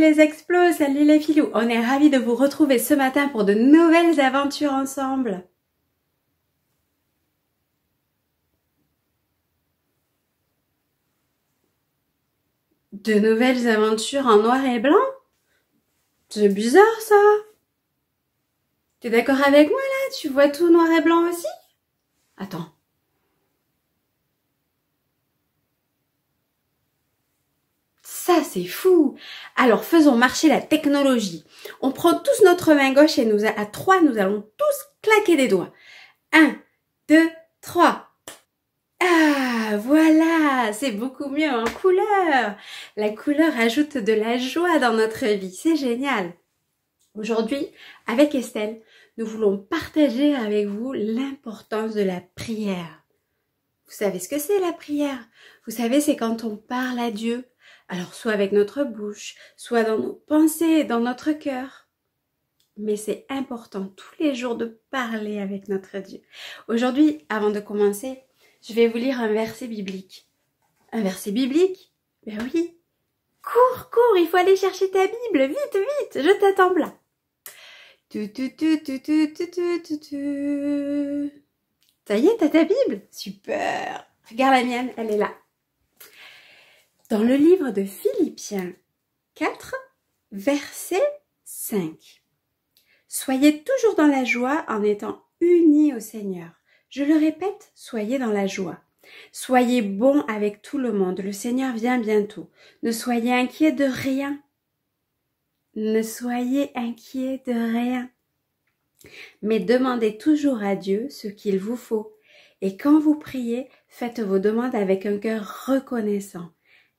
les explos, salut les filous. On est ravis de vous retrouver ce matin pour de nouvelles aventures ensemble. De nouvelles aventures en noir et blanc? C'est bizarre ça. T'es d'accord avec moi là? Tu vois tout noir et blanc aussi? Attends. Ça, c'est fou! Alors, faisons marcher la technologie. On prend tous notre main gauche et à 3, nous allons tous claquer des doigts. 1, 2, 3. Ah, voilà! C'est beaucoup mieux en couleur. La couleur ajoute de la joie dans notre vie. C'est génial. Aujourd'hui, avec Estelle, nous voulons partager avec vous l'importance de la prière. Vous savez ce que c'est la prière? Vous savez, c'est quand on parle à Dieu. Alors, soit avec notre bouche, soit dans nos pensées, dans notre cœur. Mais c'est important tous les jours de parler avec notre Dieu. Aujourd'hui, avant de commencer, je vais vous lire un verset biblique. Un verset biblique? Ben oui. Cours, cours, il faut aller chercher ta Bible. Vite, vite, je t'attends là. Ça y est, t'as ta Bible? Super. Regarde la mienne, elle est là. Dans le livre de Philippiens 4, verset 5. Soyez toujours dans la joie en étant unis au Seigneur. Je le répète, soyez dans la joie. Soyez bons avec tout le monde. Le Seigneur vient bientôt. Ne soyez inquiets de rien. Ne soyez inquiets de rien. Mais demandez toujours à Dieu ce qu'il vous faut. Et quand vous priez, faites vos demandes avec un cœur reconnaissant.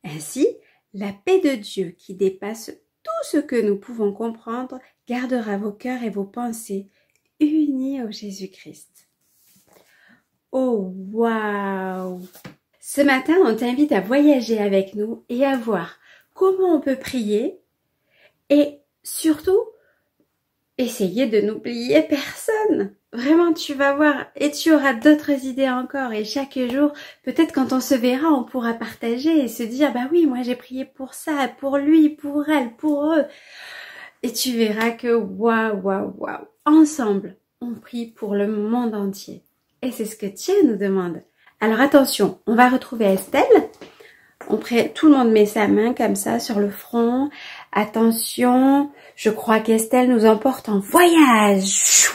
Ainsi, la paix de Dieu qui dépasse tout ce que nous pouvons comprendre gardera vos cœurs et vos pensées unis au Jésus-Christ. Oh, waouh! Ce matin, on t'invite à voyager avec nous et à voir comment on peut prier et surtout, essayer de n'oublier personne. Vraiment, tu vas voir et tu auras d'autres idées encore et chaque jour, peut-être quand on se verra, on pourra partager et se dire, bah oui, moi j'ai prié pour ça, pour lui, pour elle, pour eux. Et tu verras que waouh, waouh, waouh. Ensemble, on prie pour le monde entier. Et c'est ce que Dieu nous demande. Alors attention, on va retrouver Estelle. Tout le monde met sa main comme ça sur le front. Attention, je crois qu'Estelle nous emporte en voyage.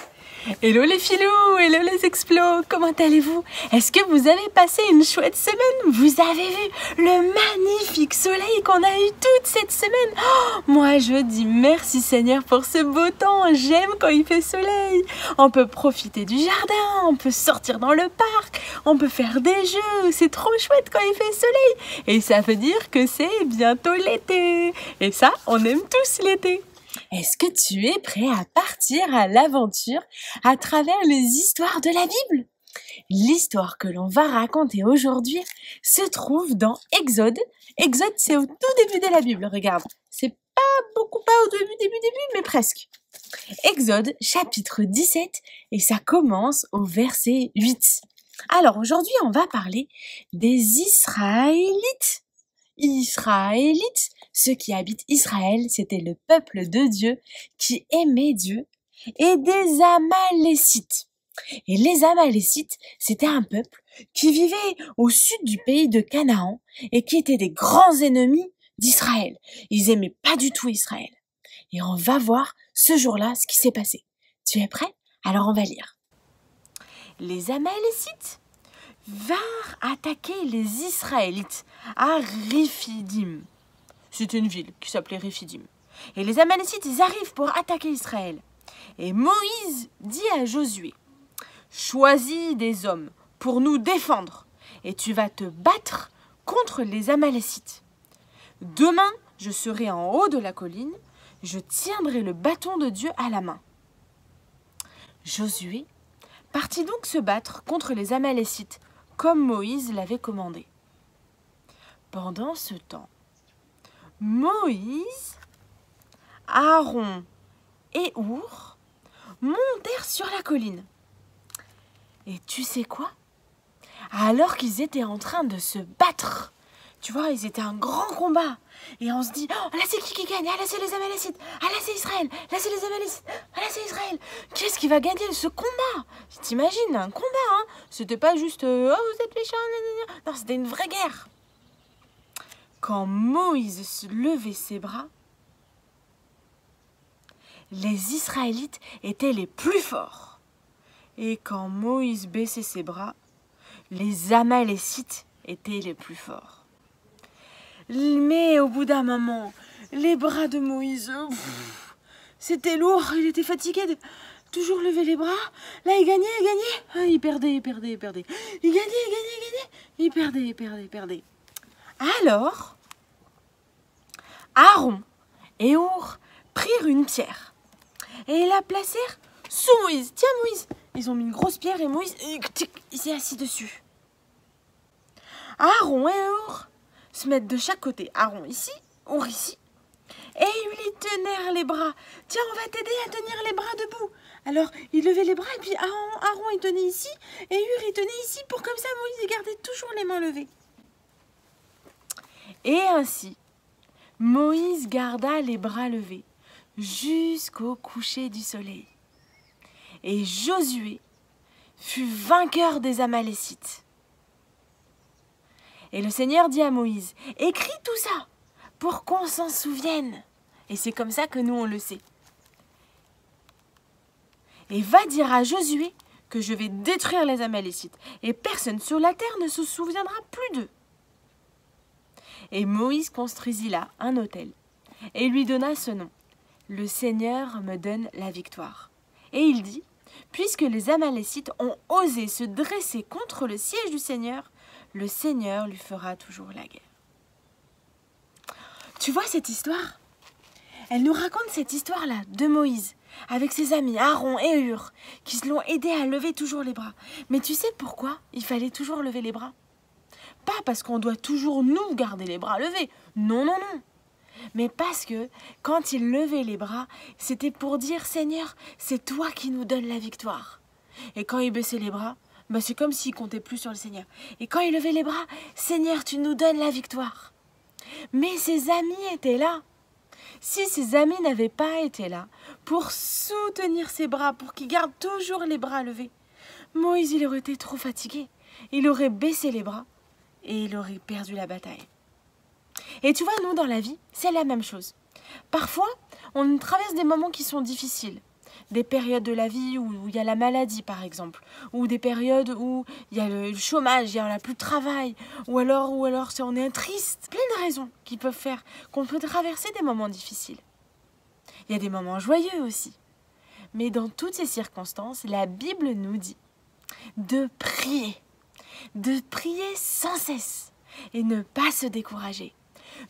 Hello les filous, hello les explos, comment allez-vous? Est-ce que vous avez passé une chouette semaine? Vous avez vu le magnifique soleil qu'on a eu toute cette semaine? Oh, moi je dis merci Seigneur pour ce beau temps, j'aime quand il fait soleil. On peut profiter du jardin, on peut sortir dans le parc, on peut faire des jeux, c'est trop chouette quand il fait soleil. Et ça veut dire que c'est bientôt l'été. Et ça, on aime tous l'été. Est-ce que tu es prêt à partir à l'aventure à travers les histoires de la Bible? L'histoire que l'on va raconter aujourd'hui se trouve dans Exode. Exode, c'est au tout début de la Bible, regarde. C'est pas au début, mais presque. Exode, chapitre 17, et ça commence au verset 8. Alors aujourd'hui, on va parler des Israélites. Ceux qui habitent Israël, c'était le peuple de Dieu qui aimait Dieu, et des Amalécites. Et les Amalécites, c'était un peuple qui vivait au sud du pays de Canaan et qui étaient des grands ennemis d'Israël. Ils aimaient pas du tout Israël. Et on va voir ce jour-là ce qui s'est passé. Tu es prêt? Alors on va lire. Les Amalécites vinrent attaquer les Israélites à Riphidim. C'était une ville qui s'appelait Riphidim. Et les Amalécites, ils arrivent pour attaquer Israël. Et Moïse dit à Josué, « Choisis des hommes pour nous défendre, et tu vas te battre contre les Amalécites. Demain, je serai en haut de la colline, je tiendrai le bâton de Dieu à la main. » Josué partit donc se battre contre les Amalécites, comme Moïse l'avait commandé. Pendant ce temps, Moïse, Aaron et Our montèrent sur la colline. Et tu sais quoi? Alors qu'ils étaient en train de se battre, Tu vois, ils étaient un grand combat. Et on se dit, oh, là c'est qui gagne? Ah là c'est les Amalécites. Ah là c'est Israël. Là c'est les Amalécites. Ah là c'est Israël. Qu'est-ce qui va gagner ce combat? T'imagines, un combat, hein? C'était pas juste, oh vous êtes méchants, nanana. Non, c'était une vraie guerre. Quand Moïse levait ses bras, les Israélites étaient les plus forts. Et quand Moïse baissait ses bras, les Amalécites étaient les plus forts. Mais au bout d'un moment, les bras de Moïse, c'était lourd, il était fatigué de toujours lever les bras. Là, il gagnait, il gagnait. Ah, il perdait, il perdait, il perdait. Il gagnait, il gagnait, il gagnait. Il perdait, il perdait, il perdait. Alors, Aaron et Hur prirent une pierre et la placèrent sous Moïse. Tiens, Moïse. Ils ont mis une grosse pierre et Moïse, il s'est assis dessus. Aaron et Hur se mettent de chaque côté. Aaron ici, Hur ici. Et ils lui tenèrent les bras. Tiens, on va t'aider à tenir les bras debout. Alors, il levait les bras et puis Aaron il tenait ici et Hur il tenait ici pour comme ça Moïse il gardait toujours les mains levées. Et ainsi, Moïse garda les bras levés jusqu'au coucher du soleil. Et Josué fut vainqueur des Amalécites. Et le Seigneur dit à Moïse, écris tout ça pour qu'on s'en souvienne. Et c'est comme ça que nous on le sait. Et va dire à Josué que je vais détruire les Amalécites et personne sur la terre ne se souviendra plus d'eux. Et Moïse construisit là un autel et lui donna ce nom. Le Seigneur me donne la victoire. Et il dit, puisque les Amalécites ont osé se dresser contre le siège du Seigneur, le Seigneur lui fera toujours la guerre. Tu vois cette histoire? Elle nous raconte cette histoire-là de Moïse, avec ses amis Aaron et Hur, qui se l'ont aidé à lever toujours les bras. Mais tu sais pourquoi il fallait toujours lever les bras? Pas parce qu'on doit toujours nous garder les bras levés. Non, non, non. Mais parce que quand il levait les bras, c'était pour dire « Seigneur, c'est toi qui nous donnes la victoire ». Et quand il baissait les bras, c'est comme s'il comptait plus sur le Seigneur. Et quand il levait les bras, « Seigneur, tu nous donnes la victoire ». Mais ses amis étaient là. Si ses amis n'avaient pas été là pour soutenir ses bras, pour qu'il garde toujours les bras levés, Moïse, il aurait été trop fatigué. Il aurait baissé les bras et il aurait perdu la bataille. Et tu vois, nous, dans la vie, c'est la même chose. Parfois, on traverse des moments qui sont difficiles. Des périodes de la vie où il y a la maladie, par exemple. Ou des périodes où il y a le chômage, il n'y a plus de travail. Ou alors si on est triste. Plein de raisons qui peuvent faire qu'on peut traverser des moments difficiles. Il y a des moments joyeux aussi. Mais dans toutes ces circonstances, la Bible nous dit de prier sans cesse et ne pas se décourager.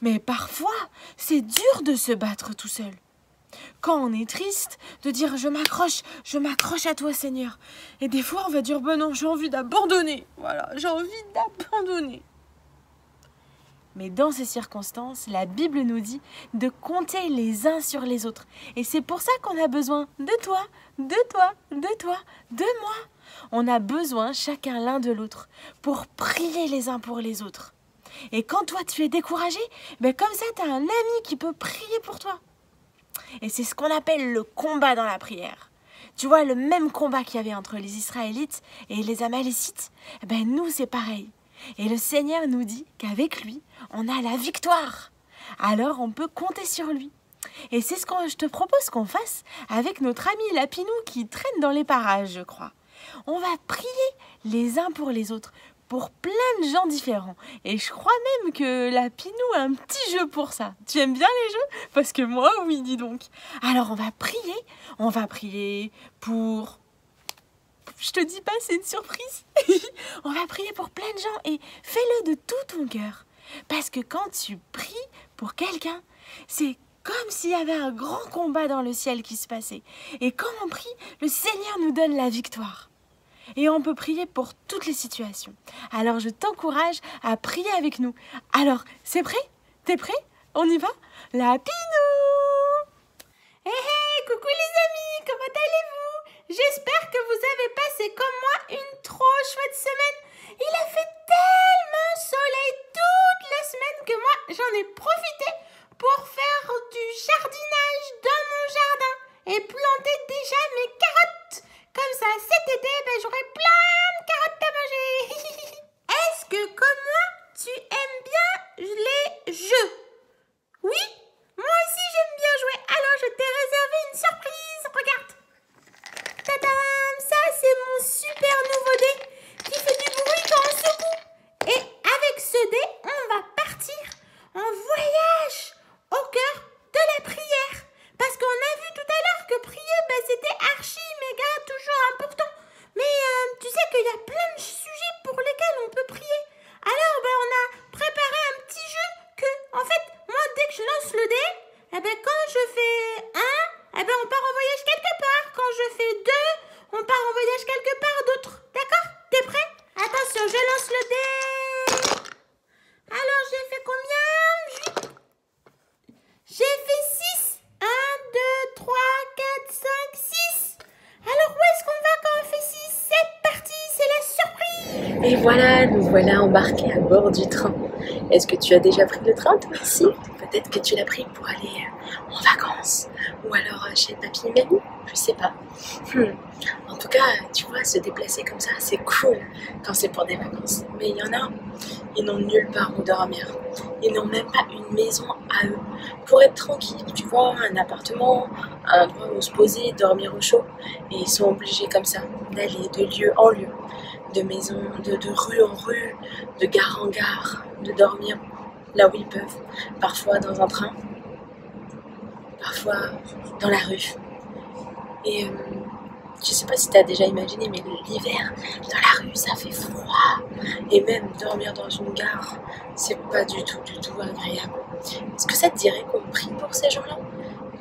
Mais parfois, c'est dur de se battre tout seul. Quand on est triste, de dire je m'accroche à toi Seigneur. Et des fois on va dire ben non, j'ai envie d'abandonner. Voilà, j'ai envie d'abandonner. Mais dans ces circonstances, la Bible nous dit de compter les uns sur les autres. Et c'est pour ça qu'on a besoin de toi, de toi, de toi, de moi. On a besoin chacun l'un de l'autre pour prier les uns pour les autres. Et quand toi tu es découragé, comme ça tu as un ami qui peut prier pour toi. Et c'est ce qu'on appelle le combat dans la prière. Tu vois, le même combat qu'il y avait entre les Israélites et les Amalécites, nous c'est pareil. Et le Seigneur nous dit qu'avec lui, on a la victoire. Alors on peut compter sur lui. Et c'est ce que je te propose qu'on fasse avec notre ami Lapinou qui traîne dans les parages, je crois. On va prier les uns pour les autres, pour plein de gens différents. Et je crois même que Lapinou a un petit jeu pour ça. Tu aimes bien les jeux? Parce que moi, oui, dis donc. Alors on va prier pour... Je te dis pas, c'est une surprise. On va prier pour plein de gens et fais-le de tout ton cœur. Parce que quand tu pries pour quelqu'un, c'est comme s'il y avait un grand combat dans le ciel qui se passait. Et quand on prie, le Seigneur nous donne la victoire. Et on peut prier pour toutes les situations. Alors je t'encourage à prier avec nous. Alors, c'est prêt? T'es prêt? On y va? Lapinou! Hey, coucou les amis, comment allez-vous? J'espère que vous avez passé comme moi une trop chouette semaine. Il a fait tellement soleil toute la semaine. le dé. Alors, j'ai fait combien? J'ai fait 6. 1, 2, 3, 4, 5, 6. Alors, où est-ce qu'on va quand on fait 6? C'est parti, c'est la surprise. Et voilà, nous voilà embarqués à bord du train. Est-ce que tu as déjà pris le train toi aussi? Peut-être que tu l'as pris pour aller en vacances. Ou alors chez papy et mamie, je sais pas. En tout cas, tu vois, se déplacer comme ça, c'est cool quand c'est pour des vacances. Mais il y en a, ils n'ont nulle part où dormir. Ils n'ont même pas une maison à eux. Pour être tranquille, tu vois, un appartement, un endroit où se poser, dormir au chaud. Et ils sont obligés comme ça d'aller de lieu en lieu, de maison, de rue en rue, de gare en gare, de dormir là où ils peuvent. Parfois dans un train, parfois dans la rue. Et je sais pas si tu as déjà imaginé, mais l'hiver, dans la rue, ça fait froid. Et même dormir dans une gare, c'est pas du tout agréable. Est-ce que ça te dirait qu'on prie pour ces gens-là?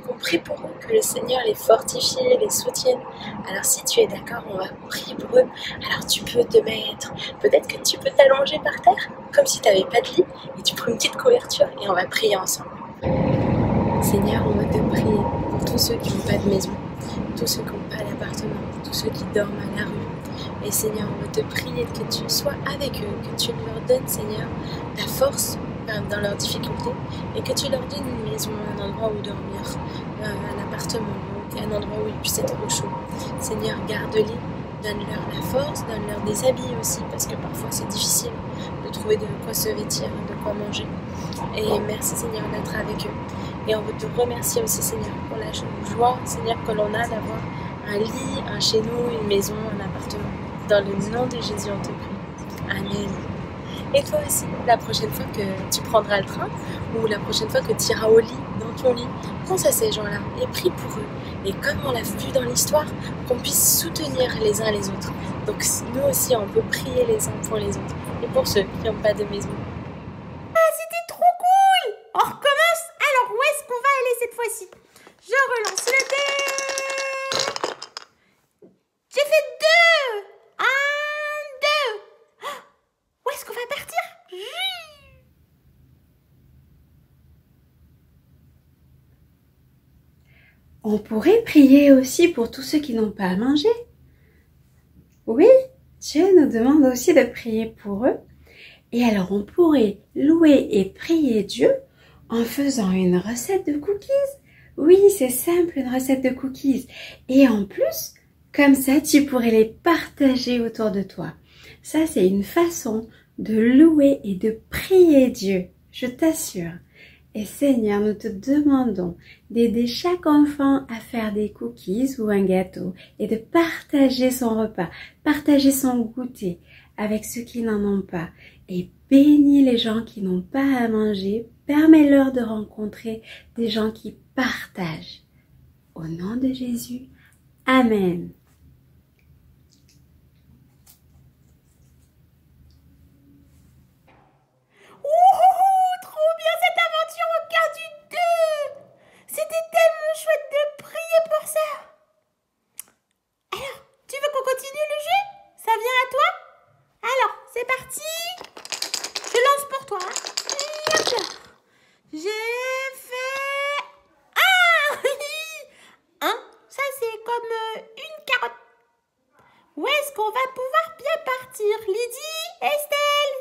Qu'on prie pour eux, que le Seigneur les fortifie, les soutienne? Alors si tu es d'accord, on va prier pour eux. Alors tu peux te mettre, peut-être que tu peux t'allonger par terre, comme si tu n'avais pas de lit, et tu prends une petite couverture et on va prier ensemble. Seigneur, on va te prier pour tous ceux qui n'ont pas de maison, tous ceux qui n'ont pas d'appartement, tous ceux qui dorment à la rue. Et Seigneur, on va te prier que tu sois avec eux, que tu leur donnes, Seigneur, ta force dans leurs difficultés et que tu leur donnes une maison, un endroit où dormir, un appartement, un endroit où ils puissent être au chaud. Seigneur, garde-les, donne-leur la force, donne-leur des habits aussi, parce que parfois c'est difficile de trouver de quoi se vêtir, de quoi manger. Et merci Seigneur d'être avec eux. Et on veut te remercier aussi Seigneur pour la joie, Seigneur, que l'on a d'avoir un lit, un chez nous, une maison, un appartement. Dans le nom de Jésus, on te prie. Amen. Et toi aussi, la prochaine fois que tu prendras le train, ou la prochaine fois que tu iras au lit, dans ton lit, pense à ces gens-là et prie pour eux. Et comme on l'a vu dans l'histoire, qu'on puisse soutenir les uns les autres. Donc nous aussi, on peut prier les uns pour les autres. Et pour ceux qui n'ont pas de maison. Ah, c'était trop cool! On recommence? Alors, où est-ce qu'on va aller cette fois-ci? Je relance le dé. J'ai fait 2. 1, 2. Où est-ce qu'on va partir? On pourrait prier aussi pour tous ceux qui n'ont pas à manger. Oui, Dieu nous demande aussi de prier pour eux. Et alors on pourrait louer et prier Dieu en faisant une recette de cookies. Oui, c'est simple, une recette de cookies. Et en plus, comme ça, tu pourrais les partager autour de toi. Ça, c'est une façon de louer et de prier Dieu, je t'assure. Et Seigneur, nous te demandons d'aider chaque enfant à faire des cookies ou un gâteau et de partager son repas, partager son goûter avec ceux qui n'en ont pas. Et bénis les gens qui n'ont pas à manger, permets-leur de rencontrer des gens qui partagent. Au nom de Jésus, Amen. C'était tellement chouette de prier pour ça. Alors, tu veux qu'on continue le jeu? Ça vient à toi? Alors, c'est parti. Je lance pour toi. J'ai fait 1. Ça c'est comme une carotte. Où est-ce qu'on va pouvoir bien partir? Lydie, Estelle,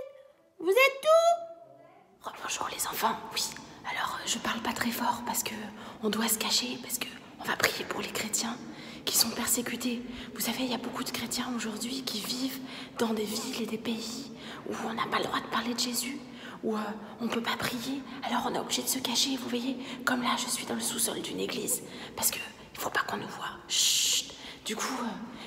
vous êtes où? Oh, bonjour les enfants, oui. Alors je parle pas très fort parce que on doit se cacher, parce que on va prier pour les chrétiens qui sont persécutés. Vous savez, il y a beaucoup de chrétiens aujourd'hui qui vivent dans des villes et des pays où on n'a pas le droit de parler de Jésus, où on ne peut pas prier, alors on est obligé de se cacher, vous voyez. Comme là, je suis dans le sous-sol d'une église, parce qu'il ne faut pas qu'on nous voit. Chut. Du coup,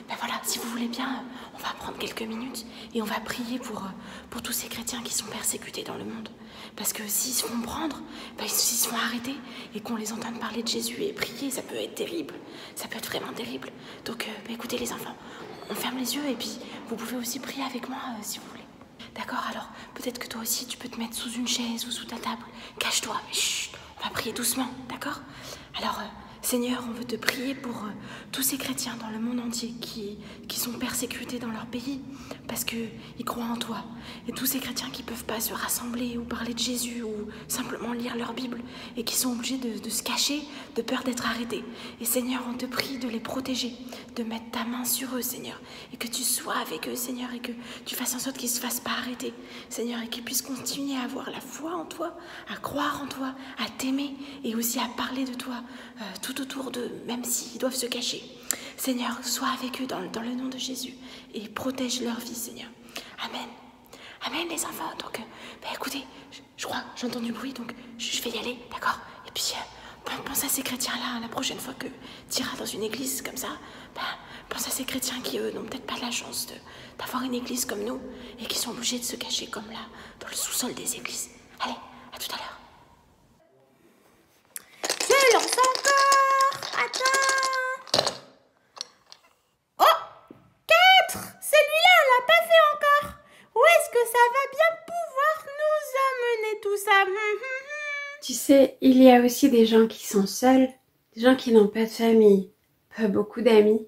ben voilà, si vous voulez bien, on va prendre quelques minutes et on va prier pour tous ces chrétiens qui sont persécutés dans le monde. Parce que s'ils se font prendre, ben, s'ils se font arrêter et qu'on les entende parler de Jésus et prier, ça peut être terrible. Ça peut être vraiment terrible. Donc, ben, écoutez les enfants, on ferme les yeux et puis vous pouvez aussi prier avec moi si vous voulez. D'accord, alors peut-être que toi aussi tu peux te mettre sous une chaise ou sous ta table. Cache-toi, mais chut, on va prier doucement, d'accord? Alors, Seigneur, on veut te prier pour tous ces chrétiens dans le monde entier qui sont persécutés dans leur pays parce qu'ils croient en toi. Et tous ces chrétiens qui ne peuvent pas se rassembler ou parler de Jésus ou simplement lire leur Bible et qui sont obligés de se cacher de peur d'être arrêtés. Et Seigneur, on te prie de les protéger, de mettre ta main sur eux, Seigneur, et que tu sois avec eux, Seigneur, et que tu fasses en sorte qu'ils ne se fassent pas arrêter, Seigneur, et qu'ils puissent continuer à avoir la foi en toi, à croire en toi, à t'aimer et aussi à parler de toi tout autour d'eux, même s'ils doivent se cacher. Seigneur, sois avec eux dans le nom de Jésus et protège leur vie, Seigneur. Amen. Amen, les enfants. Donc, écoutez, je crois, j'entends du bruit, donc je vais y aller, d'accord? Et puis, pense à ces chrétiens-là, la prochaine fois que tu iras dans une église comme ça, pense à ces chrétiens qui, eux, n'ont peut-être pas la chance d'avoir une église comme nous et qui sont obligés de se cacher comme là, dans le sous-sol des églises. Allez, à tout à l'heure. Je lance encore. Attends. Oh, 4. Celui-là, on l'a pas fait encore. Où est-ce que ça va bien pouvoir nous amener tout ça? Tu sais, il y a aussi des gens qui sont seuls, des gens qui n'ont pas de famille, pas beaucoup d'amis.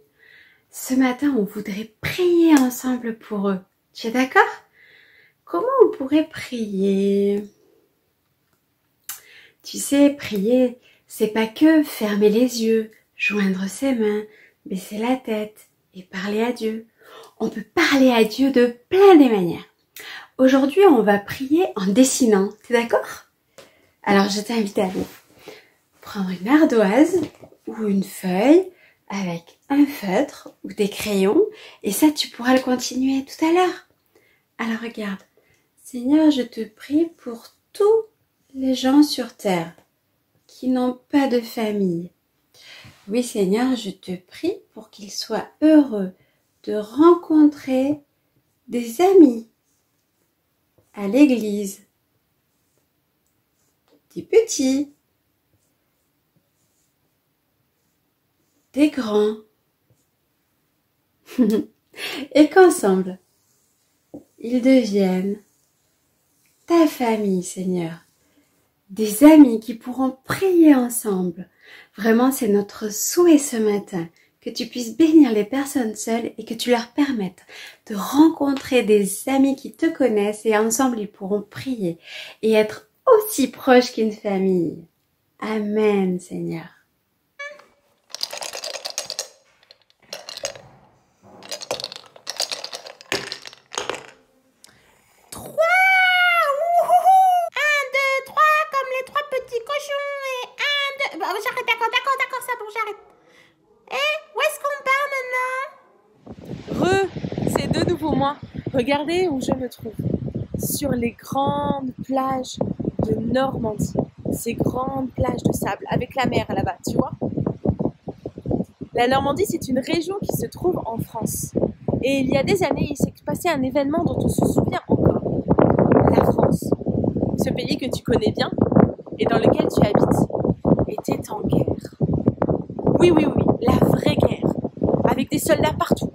Ce matin, on voudrait prier ensemble pour eux. Tu es d'accord? Comment on pourrait prier? Tu sais, prier, c'est pas que fermer les yeux, joindre ses mains, baisser la tête et parler à Dieu. On peut parler à Dieu de plein de manières. Aujourd'hui, on va prier en dessinant. T'es d'accord? Alors, je t'invite à prendre une ardoise ou une feuille avec un feutre ou des crayons. Et ça, tu pourras le continuer tout à l'heure. Alors, regarde. Seigneur, je te prie pour tous les gens sur terre qui n'ont pas de famille. Oui, Seigneur, je te prie pour qu'ils soient heureux de rencontrer des amis à l'église, des petits, des grands, et qu'ensemble, ils deviennent ta famille, Seigneur, des amis qui pourront prier ensemble. Vraiment, c'est notre souhait ce matin, que tu puisses bénir les personnes seules et que tu leur permettes de rencontrer des amis qui te connaissent et ensemble ils pourront prier et être aussi proches qu'une famille. Amen, Seigneur. J'arrête, d'accord, ça bon, j'arrête. Où est-ce qu'on part maintenant? C'est de nouveau moi. Regardez où je me trouve. Sur les grandes plages de Normandie. Ces grandes plages de sable avec la mer là-bas, tu vois? La Normandie, c'est une région qui se trouve en France. Et il y a des années, il s'est passé un événement dont on se souvient encore. La France, ce pays que tu connais bien et dans lequel tu habites, était en guerre. Oui, la vraie guerre, avec des soldats partout.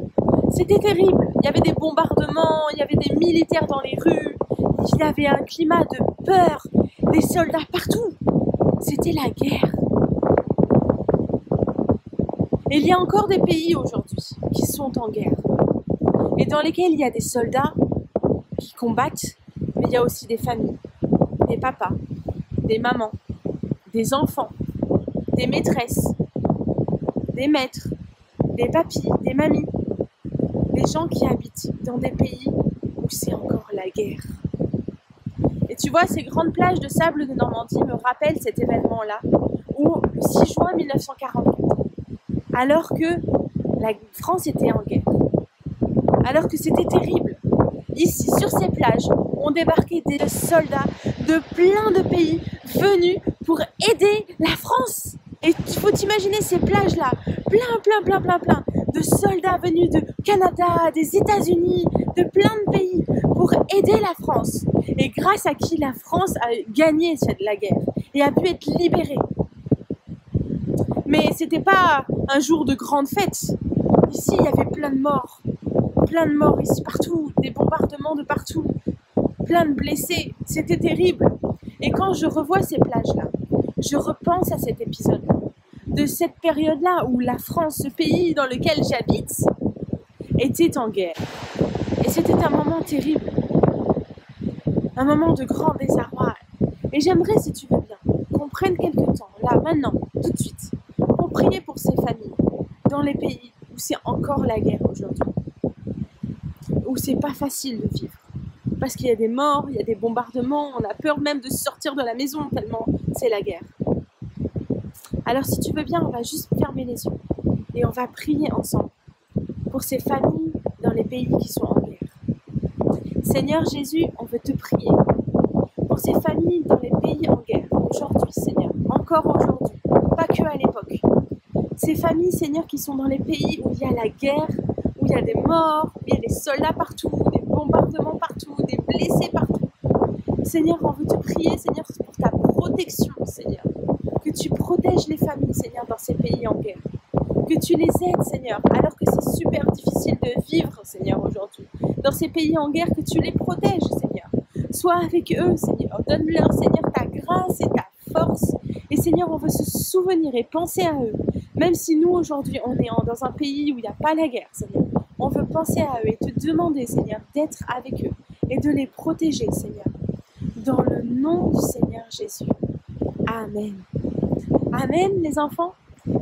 C'était terrible, il y avait des bombardements, il y avait des militaires dans les rues, il y avait un climat de peur, des soldats partout. C'était la guerre. Et il y a encore des pays aujourd'hui qui sont en guerre et dans lesquels il y a des soldats qui combattent, mais il y a aussi des familles, des papas, des mamans, des enfants, des maîtresses, des maîtres, des papis, des mamies, des gens qui habitent dans des pays où c'est encore la guerre. Et tu vois, ces grandes plages de sable de Normandie me rappellent cet événement-là, où le 6 juin 1944, alors que la France était en guerre, alors que c'était terrible, ici, sur ces plages, ont débarqué des soldats de plein de pays venus pour aider la France. Et il faut t'imaginer ces plages-là, plein de soldats venus de Canada, des États-Unis, de plein de pays pour aider la France. Et grâce à qui la France a gagné la guerre et a pu être libérée. Mais c'était pas un jour de grande fête. Ici, il y avait plein de morts ici partout, des bombardements de partout, plein de blessés. C'était terrible. Et quand je revois ces plages-là, je repense à cet épisode-là. de cette période-là où la France, ce pays dans lequel j'habite, était en guerre. Et c'était un moment terrible, un moment de grand désarroi. Et j'aimerais, si tu veux bien, qu'on prenne quelques temps, là, maintenant, tout de suite, pour prier pour ces familles dans les pays où c'est encore la guerre aujourd'hui, où c'est pas facile de vivre. Parce qu'il y a des morts, il y a des bombardements, on a peur même de sortir de la maison tellement c'est la guerre. Alors si tu veux bien, on va juste fermer les yeux et on va prier ensemble pour ces familles dans les pays qui sont en guerre. Seigneur Jésus, on veut te prier pour ces familles dans les pays en guerre, aujourd'hui Seigneur, encore aujourd'hui, pas que à l'époque. Ces familles, Seigneur, qui sont dans les pays où il y a la guerre, où il y a des morts, où il y a des soldats partout, des bombardements partout, des blessés partout. Seigneur, on veut te prier, Seigneur, pour ta protection, Seigneur. Que tu protèges les familles, Seigneur, dans ces pays en guerre. Que tu les aides, Seigneur, alors que c'est super difficile de vivre, Seigneur, aujourd'hui. Dans ces pays en guerre, que tu les protèges, Seigneur. Sois avec eux, Seigneur. Donne-leur, Seigneur, ta grâce et ta force. Et Seigneur, on veut se souvenir et penser à eux. Même si nous, aujourd'hui, on est dans un pays où il n'y a pas la guerre, Seigneur. On veut penser à eux et te demander, Seigneur, d'être avec eux et de les protéger, Seigneur. Dans le nom du Seigneur Jésus. Amen. Amen, les enfants.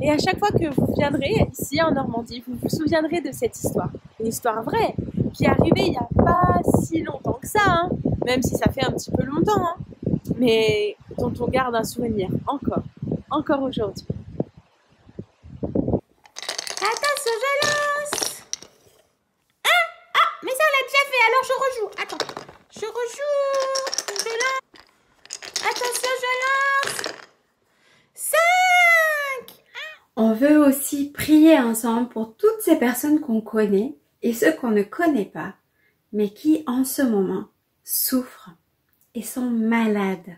Et à chaque fois que vous viendrez ici en Normandie, vous vous souviendrez de cette histoire. Une histoire vraie, qui est arrivée il n'y a pas si longtemps que ça, hein, même si ça fait un petit peu longtemps, hein, mais dont on garde un souvenir encore aujourd'hui. Attention, je lance. Mais ça, on l'a déjà fait, alors je rejoue. Attends, je rejoue. Je lance. Attention, je lance. 5. On veut aussi prier ensemble pour toutes ces personnes qu'on connaît et ceux qu'on ne connaît pas, mais qui en ce moment souffrent et sont malades.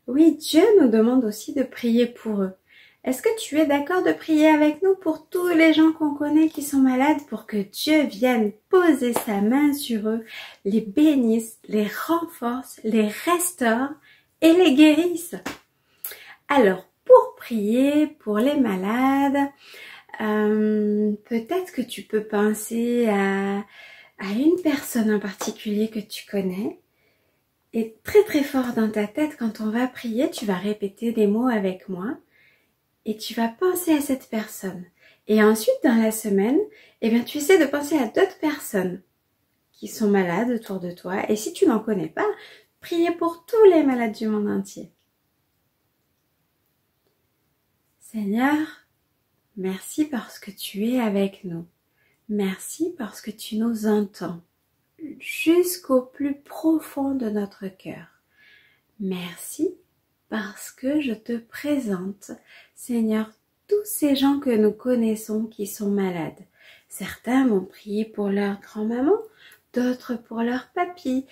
Oui, Dieu nous demande aussi de prier pour eux. Est-ce que tu es d'accord de prier avec nous pour tous les gens qu'on connaît qui sont malades, pour que Dieu vienne poser sa main sur eux, les bénisse, les renforce, les restaure et les guérisse? Alors, pour prier pour les malades, peut-être que tu peux penser à une personne en particulier que tu connais. Et très très fort dans ta tête, quand on va prier, tu vas répéter des mots avec moi. Et tu vas penser à cette personne. Et ensuite, dans la semaine, eh bien, tu essaies de penser à d'autres personnes qui sont malades autour de toi. Et si tu n'en connais pas, priez pour tous les malades du monde entier. Seigneur, merci parce que tu es avec nous. Merci parce que tu nous entends jusqu'au plus profond de notre cœur. Merci parce que je te présente, Seigneur, tous ces gens que nous connaissons qui sont malades. Certains m'ont prié pour leur grand-maman, d'autres pour leur papy,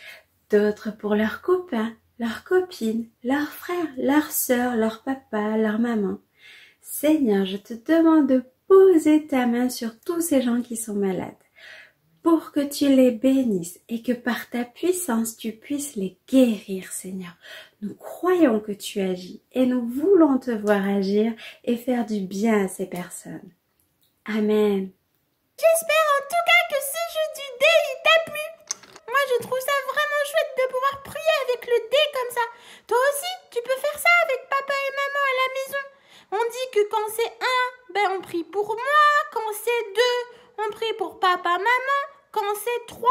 d'autres pour leurs copains, leurs copines, leurs frères, leurs sœurs, leur papa, leur maman. Seigneur, je te demande de poser ta main sur tous ces gens qui sont malades, pour que tu les bénisses et que par ta puissance, tu puisses les guérir, Seigneur. Nous croyons que tu agis et nous voulons te voir agir et faire du bien à ces personnes. Amen. J'espère en tout cas que ce jeu du dé, il t'a plu. Moi, je trouve ça vraiment chouette de pouvoir prier avec le dé comme ça. Toi aussi, tu peux faire ça avec papa et maman à la maison. On dit que quand c'est 1, ben on prie pour moi. Quand c'est 2, on prie pour papa, maman. Quand c'est 3,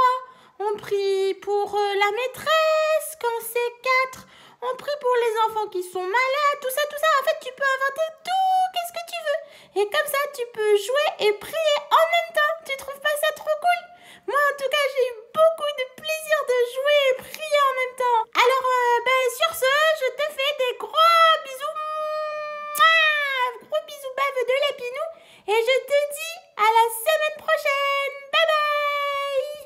on prie pour la maîtresse. Quand c'est 4, on prie pour les enfants qui sont malades. Tout ça. En fait, tu peux inventer tout. Qu'est-ce que tu veux? Et comme ça, tu peux jouer et prier en même temps. Tu trouves pas ça trop cool? Moi, en tout cas, j'ai eu beaucoup de plaisir de jouer et prier en même temps. Alors, sur ce, je te fais des gros bisous. Mouah, gros bisous bave de Lapinou. Et je te dis à la semaine prochaine. Bye bye.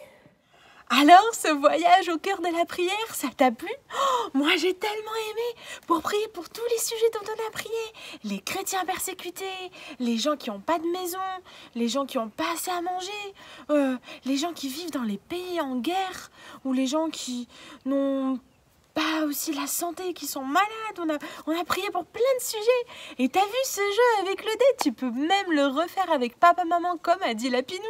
Alors, ce voyage au cœur de la prière, ça t'a plu? Oh, moi, j'ai tellement aimé pour prier pour tous les sujets dont on a prié. Les chrétiens persécutés, les gens qui n'ont pas de maison, les gens qui n'ont pas assez à manger, les gens qui vivent dans les pays en guerre, ou les gens qui n'ont Bah aussi la santé, qui sont malades. On a prié pour plein de sujets. Et t'as vu ce jeu avec le dé? Tu peux même le refaire avec papa, maman, comme a dit Lapinou.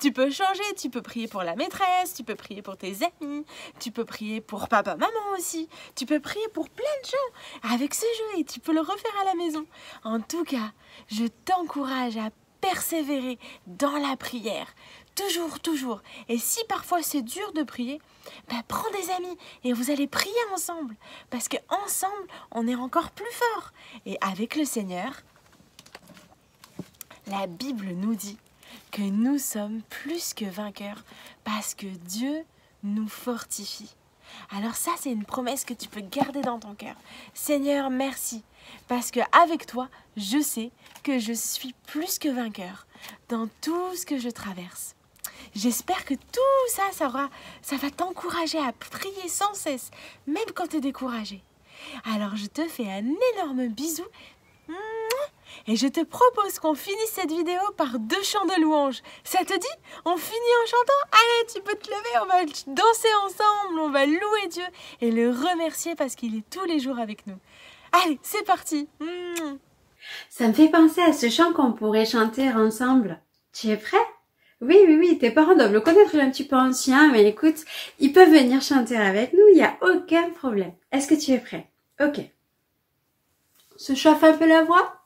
Tu peux changer, tu peux prier pour la maîtresse, tu peux prier pour tes amis, tu peux prier pour papa, maman aussi. Tu peux prier pour plein de gens avec ce jeu et tu peux le refaire à la maison. En tout cas, je t'encourage à persévérer dans la prière. Toujours, toujours. Et si parfois c'est dur de prier, bah prends des amis et vous allez prier ensemble. Parce qu'ensemble, on est encore plus fort. Et avec le Seigneur, la Bible nous dit que nous sommes plus que vainqueurs parce que Dieu nous fortifie. Alors ça, c'est une promesse que tu peux garder dans ton cœur. Seigneur, merci. Parce qu'avec toi, je sais que je suis plus que vainqueur dans tout ce que je traverse. J'espère que tout ça, ça va t'encourager à prier sans cesse, même quand tu es découragé. Alors je te fais un énorme bisou et je te propose qu'on finisse cette vidéo par 2 chants de louange. Ça te dit? On finit en chantant? Allez, tu peux te lever, on va danser ensemble, on va louer Dieu et le remercier parce qu'il est tous les jours avec nous. Allez, c'est parti. Ça me fait penser à ce chant qu'on pourrait chanter ensemble. Tu es prêt? Oui, oui, oui, tes parents doivent le connaître, il est un petit peu ancien, mais écoute, ils peuvent venir chanter avec nous, il n'y a aucun problème. Est-ce que tu es prêt? Ok. On se chauffe un peu la voix?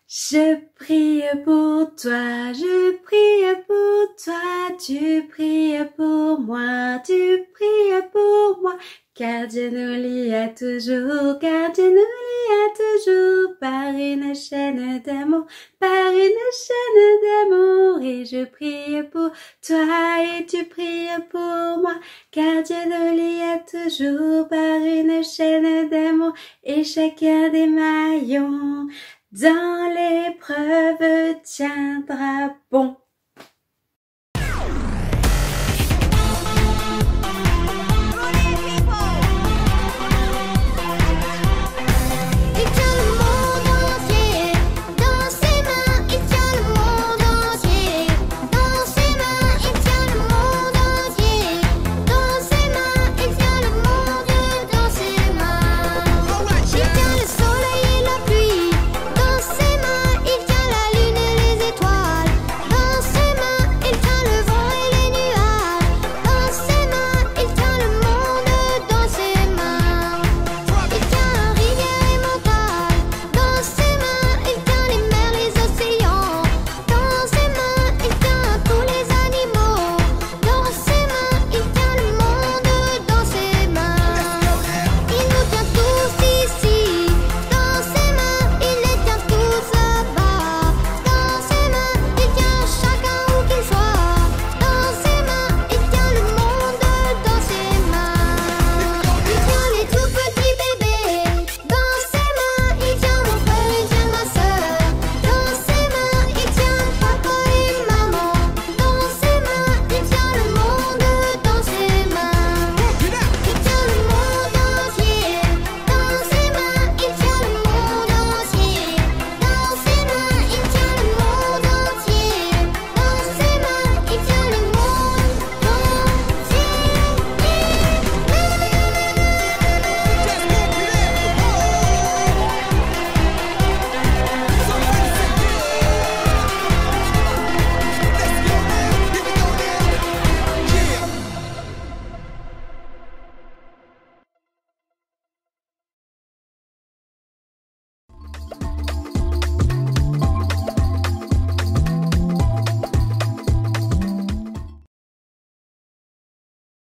Je prie pour toi, je prie pour toi, tu pries pour moi, tu pries pour moi. Car Dieu nous lie à toujours, car Dieu nous lie à toujours par une chaîne d'amour, par une chaîne d'amour. Et je prie pour toi et tu pries pour moi, car Dieu nous lie à toujours par une chaîne d'amour. Et chacun des maillons dans l'épreuve tiendra bon.